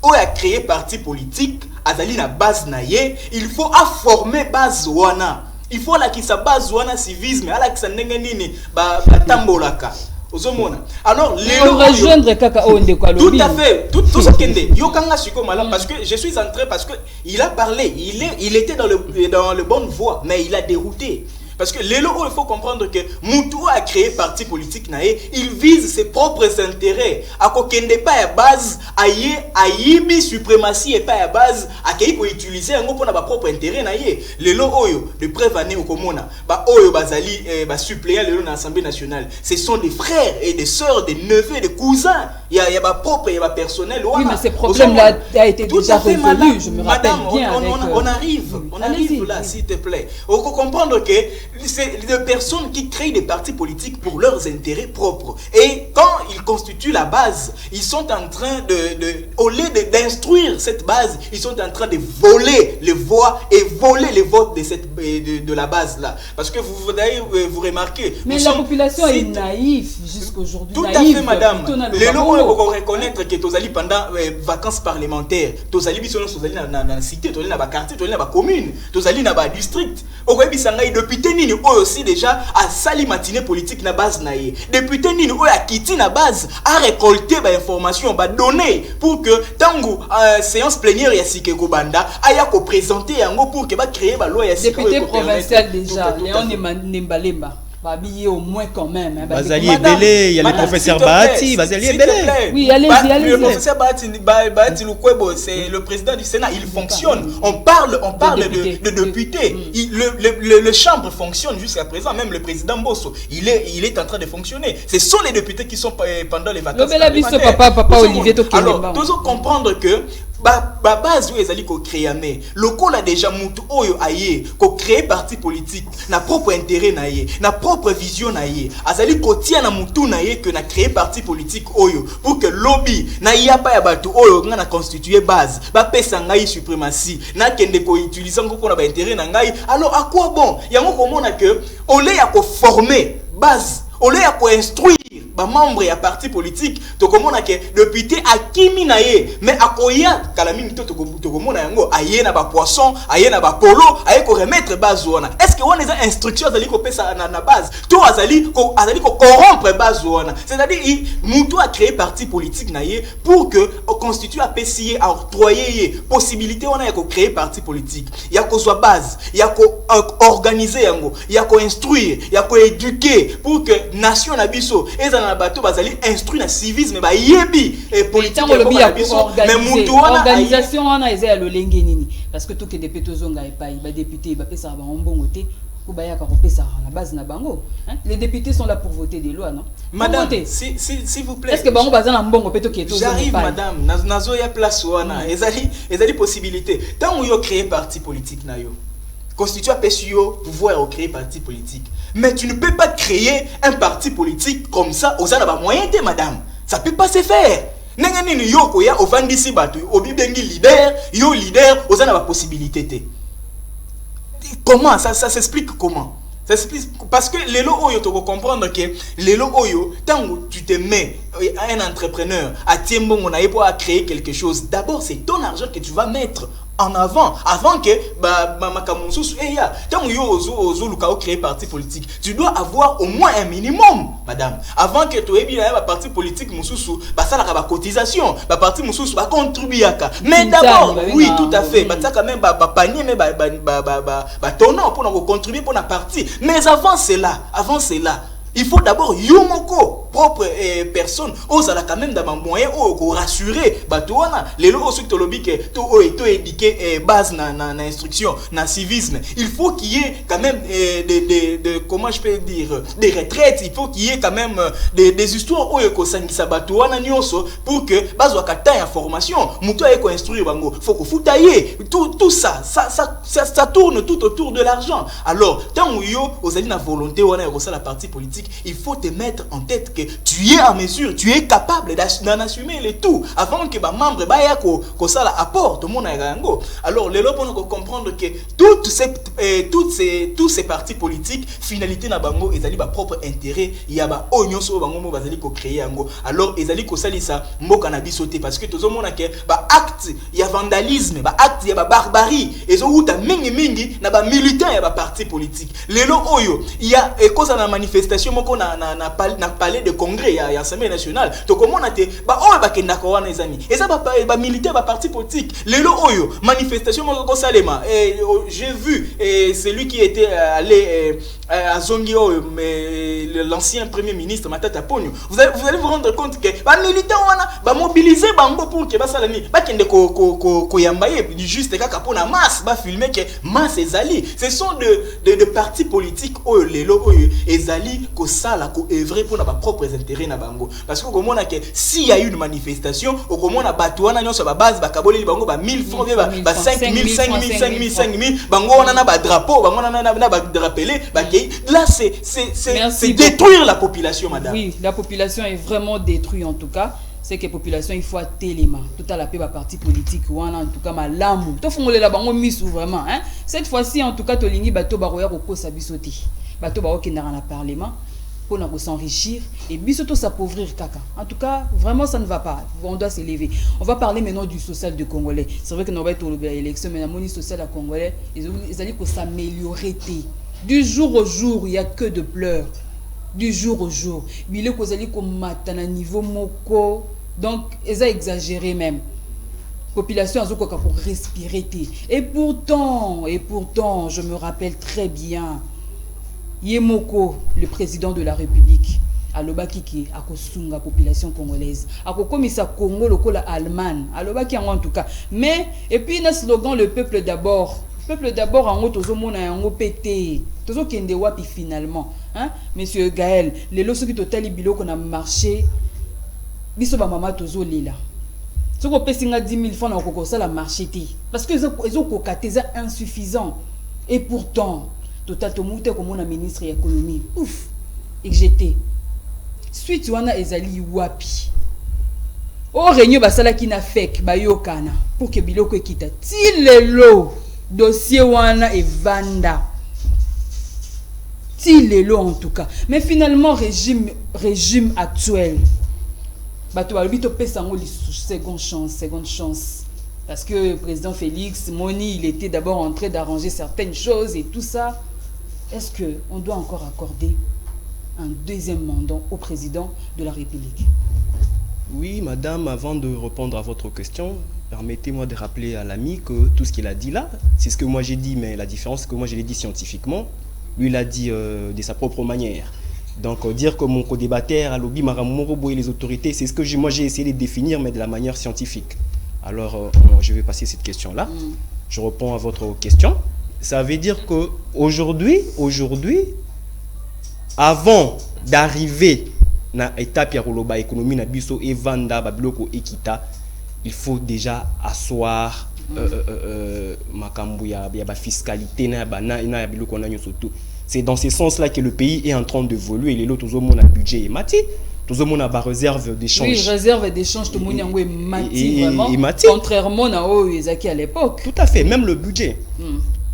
on a créé parti politique, azali na base naye, il faut former base wana. Il faut la ki sa base wana civisme, ala ki sa ndenge nini ba tambolaka. Ozomona. Alors les rejoindre kaka onde kwa lobi. Tout à fait, tout ce kende. Yo kanga siko malam parce que je suis entré parce que il a parlé, il était dans le bonne voie, mais il a dérouté. Parce que l'élo, il faut comprendre que Moutou a créé parti politique naé, il vise ses propres intérêts. À kokende pas à base, aïe suprématie et pas à base, à qui pour utiliser un pour na propre intérêt naé. L'élo oyo de prévané au komona, ba oyo bazali ba suppléant l'élo dans l'Assemblée nationale. Ce sont des frères et des sœurs, des neveux, des cousins. Il y a ba propre, il y a ba personnel. Oui, mais ces problèmes-là a été déjà résolu. Je me rappelle bien. On arrive là, s'il te plaît. On faut comprendre que c'est des personnes qui créent des partis politiques pour leurs intérêts propres. Et quand ils constituent la base, ils sont en train au lieu d'instruire cette base, ils sont en train de voler les voix et voler les votes de la base-là. Parce que vous remarquez... Mais la population est naïve jusqu'aujourd'hui. Tout à fait, madame. Les lois, on va reconnaître que Tozali pendant vacances parlementaires, Tozali dans la cité, Tozali dans la quartier, Tozali dans la commune, Tozali dans la district. Député Nini aussi déjà a sali matinée politique na base naïe. Député Nini a quitté na base, a récolté des informations, des données pour que tango séance plénière ya Sikeko Banda aya ko présenter yango pour que ba créer ba loi ya Sikeko. Député provincial déjà, Léon Nembalemba. Babillé au moins quand même. Bazali est belé, il y a le professeur Bahati, Bazali est belé. Oui, allez-y. Le professeur Bahati Lukwebo, c'est le président du Sénat, il fonctionne. On parle de députés. Le chambre fonctionne jusqu'à présent, même le président Bosso, il est en train de fonctionner. Ce sont les députés qui sont pendant les vacances. Papa Olivier alors, tous comprendre que base où ezali ko créer mais local a déjà mutu oyo aye ko créer parti politique na propre intérêt naie na propre vision naie azali ko tia na mutu naie que na créer parti politique oyo pour que lobby na ya pa ya batu oyo nga na constituer base ba pesa ngai suprématie na kende ko utiliser ngoko na ba intérêt na ngai. Alors à quoi bon yango ko mona que on les a ko former base on les a ko instruire membre ya parti politique to komona ke député akimi na ye mais akoya kala mingi to komona yango aye na ba poisson aye na ba polo aye ko remettre base wana est-ce que on les instructions azali ko pesa na base to azali ko corrompre base wana c'est-à-dire mutu a créé parti politique na ye pour que constitue a PCA a octroyer possibilité on a ko créer parti politique ya ko soit base ya ko organiser yango ya ko instruire ya ko éduquer pour que nation na biso ezana bato bazali instruire na civisme ba yebi et politique ya biso mais mutu wana organisation wana eza ya lolenge nini parce que tout que des pétozonga et pas ba député ba pesa ba mbongo te ou ba ya ka kopesa na base na bango les députés sont là pour voter des lois non madame s'il vous plaît est-ce que bango bazana mbongo peto ki eto j'arrive madame nazo ya place wana ezali possibilité tant yo créer parti politique na yo constitue à PSUO pouvoir créer parti politique mais tu ne peux pas créer un parti politique comme ça aux ana ba moyen te madame ça peut pas se faire nenga nini yo ko ya ovandisi batu obibengi leader yo leader aux ana ba possibilité te comment ça s'explique comment ça s'explique parce que les lots oyo to comprendre que les lots oyo tant tu te mets un entrepreneur à tiembongo na pour créer quelque chose d'abord c'est ton argent que tu vas mettre en avant que makamonsusu ya tant yo ozo luka créer parti politique tu dois avoir au moins un minimum madame avant que tu aies bien un parti politique mususu ça la cotisation parti mususu ba contribuer mais d'abord oui tout à fait ça quand même panier mais tonneau pour contribuer pour la partie mais avant cela il faut d'abord yomoko propre personne osala quand même dans moyen pour rassurer batoana les lots aussi to lobby que to éduquer base na instruction na civisme il faut qu'il y ait quand même de comment je peux dire des retraites il faut qu'il y ait quand même des histoires oyo ko sangisa batoana nyonso pour que bazwa kata information muto ay ko instruire bango faut ko futaye tout ça tourne tout autour de l'argent alors tant yo osali na volonté wana ya la partie politique il faut te mettre en tête que tu es en mesure, tu es capable d'en assumer les tout avant que ba membre ba ya ko ça la apporte au monde yango. Alors les lots pour comprendre que tous ces partis politiques finalité na bango ezali ba propre intérêt ya ba onyo so bango mo bazali ko créer yango. Alors ezali ko salisa mboka na bisoté parce que tozo mona que ba acte ya vandalisme, ba acte ya ba barbarie ezo uta mingi na ba militant ya ba parti politique. Les lots oyo il y a cause na manifestation moko na palais de congrès ya Assemblée nationale to komona te ba oyo ba kenda ko wana ezani eza ba militaire ba parti politique lelo oyo manifestation moko salema j'ai vu celui qui était allé à Zongio l'ancien premier ministre Matata Ponyo vous allez vous rendre compte que ba militaire wana ba mobiliser bango pour que ba salani ba kende ko yambaye juste kaka pona masse ba filmer que masse ezali ce sont de partis politiques oyo lelo oyo ezali ko sala ko œuvrer pour na ba propres intérêts na bango parce que comme on a que s'il y a une manifestation au comme on a batouana nyonso ba base ba kaboli bango ba 1000 francs ba 5000 bango on a ba drapeau bango on a ba drapelé ba là c'est détruire la population madame. Oui, la population est vraiment détruite en tout cas. C'est que la population il faut téléma tout à la paix ba parti politique ou en tout cas malamu to fongole la bango misu vraiment hein cette fois-ci en tout cas to lingi bato ba roya ko sabisoti bato ba okenda na parlement pour nous s'enrichir et bisoto s'appauvrir kaka. En tout cas, vraiment ça ne va pas. On doit s'élever. On va parler maintenant du social de Congolais. C'est vrai que nous va être à l'élection, mais la monnaie sociale à Congolais, ils allaient s'améliorer. Du jour au jour, il n'y a que de pleurs. Du jour au jour. Mais ils allaient à un niveau moko. Donc, ils ont exagéré même. Population a pour respirer. Et pourtant, je me rappelle très bien. Yemoko, le président de la République, alobaki ki akosunga population congolaise, akokomisa Congo lokola Allemagne, alobaki en tout cas. Mais et puis le slogan le peuple d'abord. Peuple d'abord en tozo mona yango pété. Tozo kende wapi finalement, hein? Monsieur Gaël, les loso qui totali biloko na marché. Biso ba mama tozo lila. Soko pesinga 10 000 francs na koko ça la marché ti. Parce que ils ont kokateza insuffisant. Et pourtant Total Tomoute comme on a ministre de l'économie. Ouf, éjecté. Suite wana ezali wapi. O réunion basala ki na fek bayokana pour que biloko ekita. Ti lelo dossier wana e vanda. Ti lelo en tout cas. Mais finalement, régime actuel. Bato balobi to pesa ngo seconde chance. Parce que le président Félix Moni, il était d'abord en train d'arranger certaines choses et tout ça. Est-ce qu'on doit encore accorder un deuxième mandat au président de la République? Oui, madame, avant de répondre à votre question, permettez-moi de rappeler à l'ami que tout ce qu'il a dit là, c'est ce que moi j'ai dit, mais la différence, c'est que moi je l'ai dit scientifiquement. Lui, il a dit de sa propre manière. Donc, dire que mon co-débatteur, à l'obi, Maramorobo et les autorités, c'est ce que moi j'ai essayé de définir, mais de la manière scientifique. Alors, je vais passer cette question-là. Je réponds à votre question. Ça veut dire qu'aujourd'hui, avant d'arriver à l'étape de l'économie, na biso et vanda, babiloko ekita, il faut déjà asseoir makambuya, la fiscalité, c'est dans ce sens-là que le pays est en train d'évoluer. Les autres ont un budget et mati, tout le monde a une réserve d'échange. Oui, réserve d'échange, tout le monde a mati vraiment. Contrairement à Oezaki à l'époque. Tout à fait, même le budget.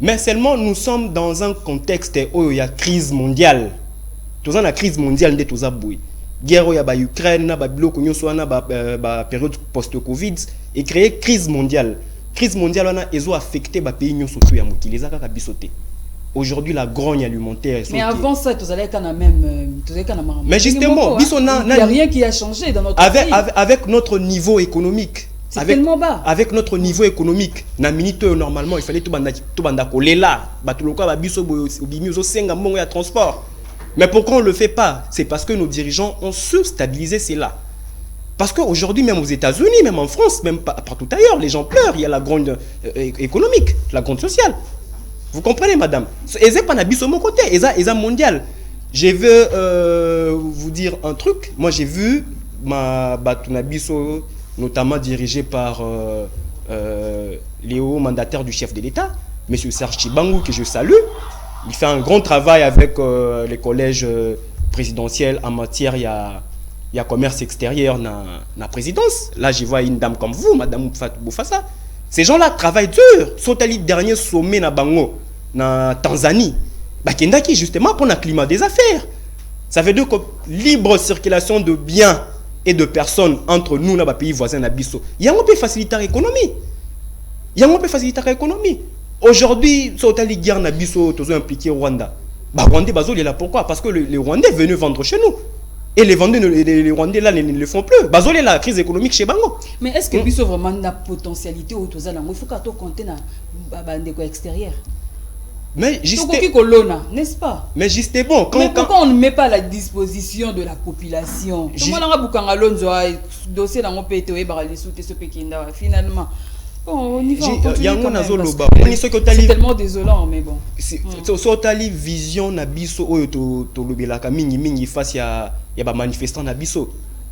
Mais seulement nous sommes dans un contexte où il y a crise mondiale. Tout ça, la crise mondiale de tout ça bouille. Guerre où il y a Ukraine, na bloc na période post-Covid et créer crise mondiale. Crise mondiale on a ils affecté ba pays nyo surtout ya mokili za ka bisoté. Aujourd'hui la grogne alimentaire. Mais avant ça, tous allez quand même, mais justement, il n'y a rien qui a changé dans notre pays. Avec notre niveau économique. C'est tellement bas. Avec notre niveau économique, na minute normalement il fallait tout banda kolela, batuluka ba biso obimiuzo senga mbongo ya transport. Mais pourquoi on ne le fait pas? C'est parce que nos dirigeants ont su stabiliser cela. Parce qu'aujourd'hui, même aux États-Unis, même en France, même partout ailleurs, les gens pleurent. Il y a la gronde économique, la gronde sociale. Vous comprenez, madame? Et c'est pas n'abîme sur mon côté, et ça mondial. Je veux vous dire un truc. Moi, j'ai vu ma Batunabiso, notamment dirigé par les hauts mandataires du chef de l'État, M. Serge Chibangu, que je salue. Il fait un grand travail avec les collèges présidentiels en matière, il y a commerce extérieur dans la présidence. Là, je vois une dame comme vous, madame Boufassa. Ces gens-là travaillent dur. Sont allés dernier sommet na Bango, na Tanzanie. Bakendaki justement pour le climat des affaires. Ça veut dire que libre circulation de biens et de personnes entre nous, dans les pays voisins, il y a un peu faciliter l'économie. Aujourd'hui, si on a guerre na biso, tous impliqués au Rwanda. Rwandais, là pourquoi? Parce que les Rwandais venaient vendre chez nous. Et les Rwandais là ne le font plus. Bazole la crise économique chez Bango. Mais est-ce que biso vraiment la potentialité au tous il faut qu'on compte na bandeko extérieur. Mais juste n'est-ce pas? Mais juste bon pourquoi on ne met pas à la disposition de la population? Dossier dans mon pété finalement. Bon, on y va, c'est tellement désolant, mais bon. Si tu vision na biso oyo to lobelaka mingi face ya ba manifestant na biso.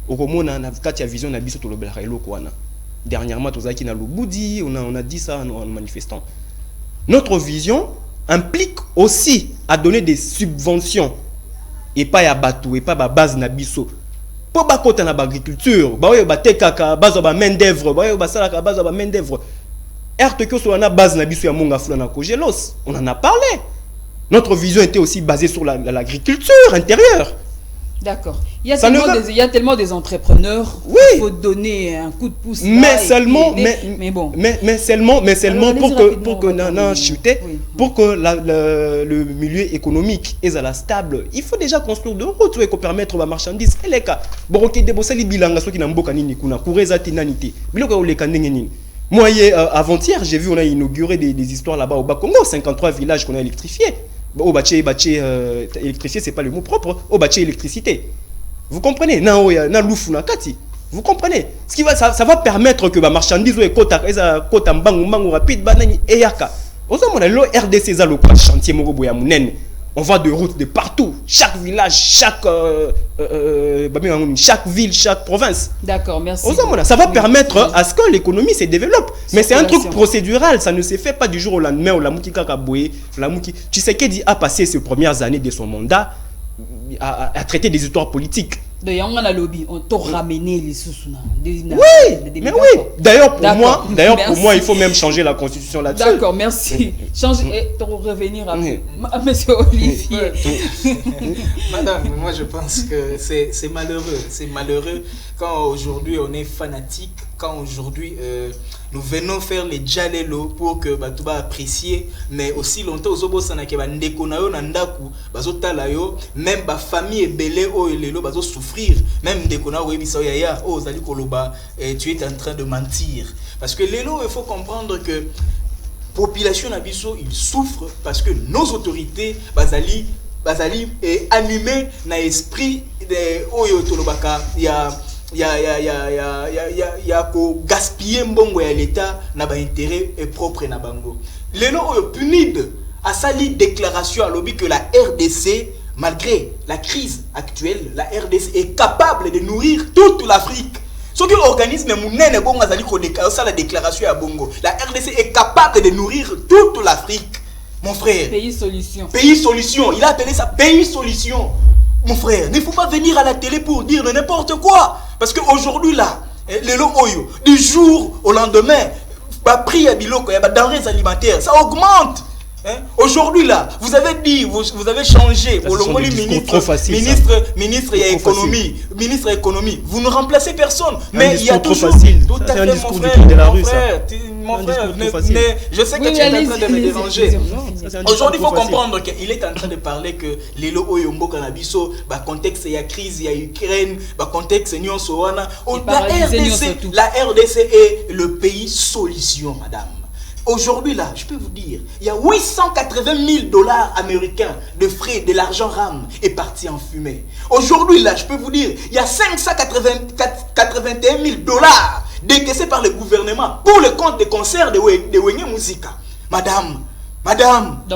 Okomona na kati ya vision na biso to lobelaka eloko wana. Dernièrement tozaki na Lubudi, on a dit ça en manifestant. Notre vision implique aussi à donner des subventions et pas ya batu et pas ba base na biso. Pour bakota na agriculture, baoyo batekaka base ba main d'œuvre, baoyo basalaka base ba main d'œuvre. RTQ sur la base na biso ya monga fula na Kogelos, on en a parlé. Notre vision était aussi basée sur l'agriculture intérieure. D'accord. Il y a tellement des entrepreneurs. Oui. Il faut donner un coup de pouce. Mais seulement, bon. Mais seulement pour que non chuter, oui. Pour que le milieu économique est à la stable, il faut déjà construire de routes pour permettre aux marchandises. Et les cas, boroké de bossali bilanga ceux qui n'ont pas nini kuna kureza tinanité. Biloko le kandengenin. Moi avant-hier, j'ai vu on a inauguré des histoires là-bas au Bas-Congo, 53 villages qu'on a électrifiés. Au bâti électrifié, c'est pas le mot propre. Au bâti électricité. Vous comprenez? Vous comprenez? Ce qui va, ça va permettre que la marchandise ou kota mbangu rapide banani eyaka. Le RDC za le chantier mogoboya munen. On va de routes de partout, chaque village, chaque ville, chaque province. D'accord, merci. Ça va permettre à ce que l'économie se développe. Mais c'est un truc procédural, ça ne se fait pas du jour au lendemain. Tshisekedi a passé ses premières années de son mandat à traiter des histoires politiques. De Yangana Lobby, on t'a ramené les sous-sous. Oui, mais oui. D'ailleurs, pour moi, il faut même changer la constitution là-dessus. D'accord, merci. Changer et revenir à monsieur Olivier. Madame, moi je pense que c'est malheureux. C'est malheureux quand aujourd'hui on est fanatique, quand aujourd'hui nous venons faire les jalelo pour que tu vas apprécier, mais aussi longtemps aux obosana ke ba ndeko na yo na ndaku bazotala yo, même ba famille ebele o lelo bazo souffrir, même ndeko na oyebisa yaya o zali koloba tu es en train de mentir, parce que lelo il faut comprendre que population nabiso il souffre parce que nos autorités bazali animé na esprit de oyo tolobaka il y a gaspiller mbongo ya l'état na ba intérêt propre na bango. Lelo oyo punide a sali déclaration à lobby que la RDC, malgré la crise actuelle, la RDC est capable de nourrir toute l'Afrique. Ce que l'organisme mounene bongo azali ko la déclaration à bongo, la RDC est capable de nourrir toute l'Afrique. Mon frère. Pays solution. Pays solution. Il a appelé ça pays solution. Mon frère, il ne faut pas venir à la télé pour dire n'importe quoi. Parce qu'aujourd'hui, là, les oyo, du jour au lendemain, prix à biloko, il y a des denrées alimentaires, ça augmente. Hein? Aujourd'hui, là, vous avez dit, vous avez changé. Ministre et économie. Ministre et économie. Vous ne remplacez personne. Mais il y a toujours. Tout à fait, mon frère. Mon frère, je sais que tu es en train de me déranger. Aujourd'hui, il faut comprendre qu'il est en train de parler que les lots Oyombo Canabiso, contexte, il y a crise, il y a Ukraine, contexte, Nyon Sowana. La RDC est le pays solution, madame. Aujourd'hui, là, je peux vous dire, il y a 880 000 $ américains de frais, de l'argent RAM est parti en fumée. Aujourd'hui, là, je peux vous dire, il y a 581 000 $ décaissés par le gouvernement pour le compte des concerts de Wenge Musica. Madame,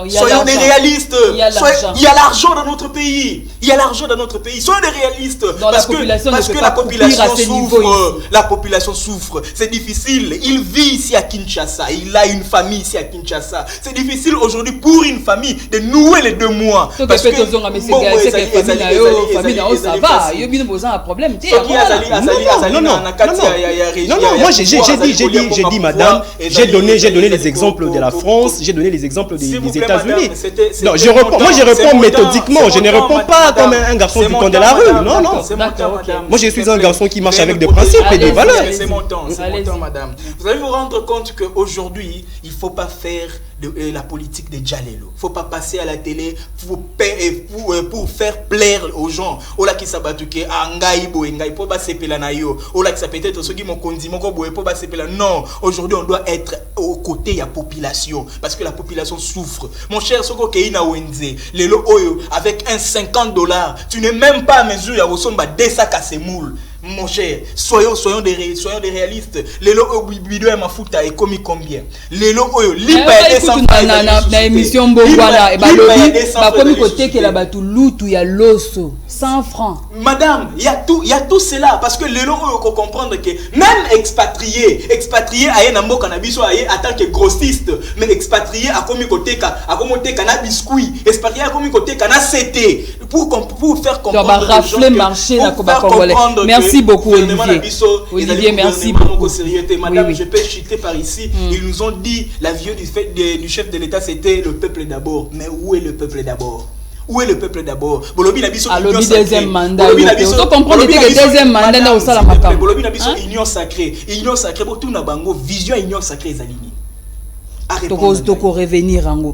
soyons des réalistes. Il y a l'argent dans notre pays. Soyons des réalistes. Parce que la population souffre. La population souffre. C'est difficile. Il vit ici à Kinshasa. Il a une famille ici à Kinshasa. C'est difficile aujourd'hui pour une famille de nouer les 2 mois. Parce que ça va. Il y a un problème. Non, moi j'ai dit madame, j'ai donné les exemples de la France, j'ai donné les exemples des États-Unis. Non, je réponds méthodiquement, je ne réponds pas comme un garçon du coin de la rue. Non. Moi je suis un garçon qui marche avec des principes et des valeurs. C'est mon temps, madame. Vous allez vous rendre compte qu'aujourd'hui, il ne faut pas faire la politique de Jalelo. Il ne faut pas passer à la télé pour faire plaire aux gens. Ola qui s'abattuke angai boengai pour pas sepela na yo. Ola qui ça peut-être ceux qui m'ont conduit mon boé pour pas sepela. Non, aujourd'hui on doit être aux côtés de la population parce que la population souffre. Mon cher Soko Keina Wenze, les lo oyo avec un $50, tu n'es même pas à mesure à resomba des sacs à ses moules. Mon cher, soyons des réalistes. Les lots obibido et mafuta est commis combien? Les lots oyo liba et sans na émission Bongwana et balobi ba komi côté que la batu lutu ya loso 100 francs. Madame, il y a tout cela parce que les lots oyo ko comprendre que même expatrié a na mboka na biso aye en tant que grossiste, mais expatrié a commis côté na biscuit, expatrié a commis côté na CT pour faire comprendre rafler marché na ko ba congolais. Merci beaucoup Olivier, merci beaucoup. Madame, je peux chuter par ici. Ils nous ont dit la vie du chef de l'État c'était le peuple d'abord. Mais où est le peuple d'abord? Où est le peuple d'abord? Bolobi Nabiso deuxième mandat. Vous comprenez que deuxième mandat na osala makam. Bolobi Nabiso union sacrée. Union sacrée pour tout na bango vision union sacrée ezalini. Toko revenir ango.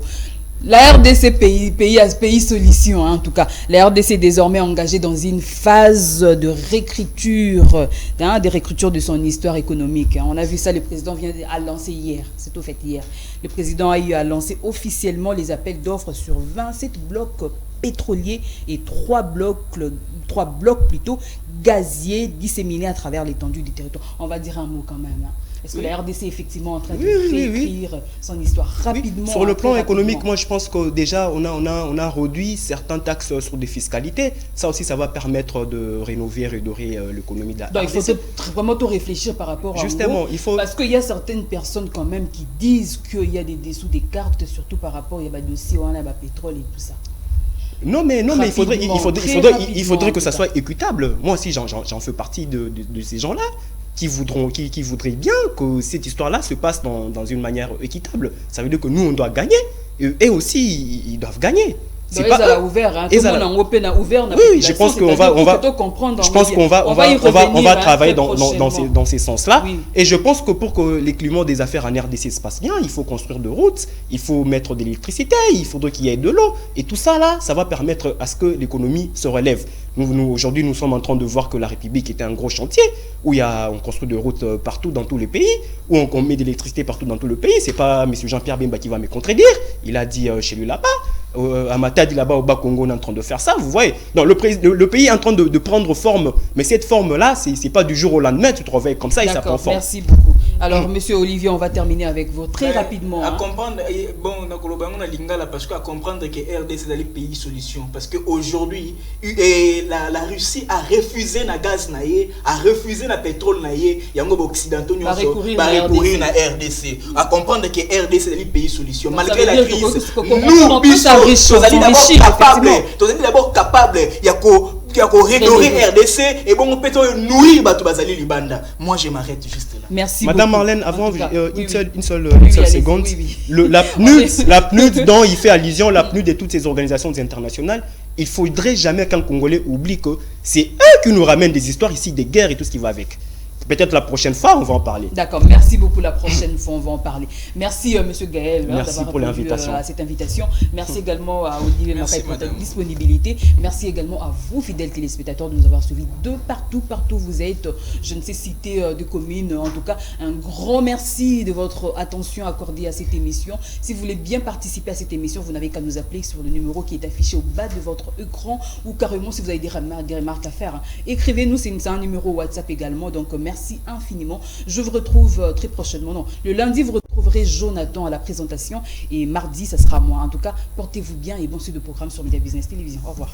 La RDC pays solution en tout cas. La RDC est désormais engagée dans une phase de réécriture, de réécriture de son histoire économique. On a vu ça, le président vient à lancer hier, c'est tout fait hier. Le président a eu à lancer officiellement les appels d'offres sur 27 blocs pétroliers et 3 blocs plutôt gaziers disséminés à travers l'étendue du territoire. On va dire un mot quand même. Est-ce que la RDC est effectivement en train de réécrire son histoire rapidement? Sur le plan économique, moi je pense que déjà on a réduit certaines taxes sur des fiscalités. Ça aussi, ça va permettre de rénover, redorer l'économie de la RDC. Donc il faut vraiment tout réfléchir par rapport à justement, il faut... Parce qu'il y a certaines personnes quand même qui disent qu'il y a des dessous des cartes, surtout par rapport à des dossiers où on a pétrole et tout ça. Non, mais il faudrait que ça soit équitable. Moi aussi, j'en fais partie de ces gens-là qui voudraient bien que cette histoire-là se passe dans une manière équitable. Ça veut dire que nous, on doit gagner. Et aussi, ils doivent gagner. C'est pas eux. Ouvert, hein. Tout le monde en open a ouvert. Oui, je pense qu'on va travailler dans ces sens-là. Oui. Et je pense que pour que les climats des affaires en RDC se passent bien, il faut construire de routes, il faut mettre de l'électricité, il faudrait qu'il y ait de l'eau. Et tout ça là, ça va permettre à ce que l'économie se relève. Aujourd'hui, nous sommes en train de voir que la République était un gros chantier où on construit des routes partout dans tous les pays, où on met de l'électricité partout dans tout le pays. C'est pas M. Jean-Pierre Bemba qui va me contredire. Il a dit chez lui là-bas. À Matadi là-bas au Bas-Congo, on est en train de faire ça, vous voyez. Non, le pays est en train de prendre forme, mais cette forme-là, c'est pas du jour au lendemain, tu te réveilles comme ça et ça prend forme. Merci beaucoup. Alors, Monsieur Olivier, on va terminer avec vous très rapidement. À comprendre, bon, on a lingala parce qu'à comprendre que RDC c'est le pays solution, parce qu'aujourd'hui, la Russie a refusé na gaz naïe, a refusé na pétrole naïe, il y a un occidentaux qui va recourir na RDC. À comprendre que RDC c'est le pays solution, malgré la crise. Nous, nous sommes d'abord capables, il y a qu'à redorer RDC et bon, on peut nourrir Bato Bazali Libanda. Moi, je m'arrête juste là. Merci Madame beaucoup. Marlène, avant une seule seconde, la PNUD dont il fait allusion, la PNUD de toutes ces organisations internationales, il ne faudrait jamais qu'un Congolais oublie que c'est eux qui nous ramènent des histoires ici, des guerres et tout ce qui va avec. Peut-être la prochaine fois, on va en parler. D'accord, merci beaucoup. La prochaine fois, on va en parler. Merci, Monsieur Gaël, d'avoir répondu à cette invitation. Merci également à Olivier Marais pour votre disponibilité. Merci également à vous, fidèles téléspectateurs, de nous avoir suivis de partout vous êtes. Je ne sais citer de communes. En tout cas, un grand merci de votre attention accordée à cette émission. Si vous voulez bien participer à cette émission, vous n'avez qu'à nous appeler sur le numéro qui est affiché au bas de votre écran ou carrément si vous avez des remarques à faire. Écrivez-nous, c'est un numéro WhatsApp également. Donc, merci infiniment. Je vous retrouve très prochainement. Non, le lundi, vous retrouverez Jonathan à la présentation et mardi, ça sera moi. En tout cas, portez-vous bien et bon suite de programme sur Media Business Télévision. Au revoir.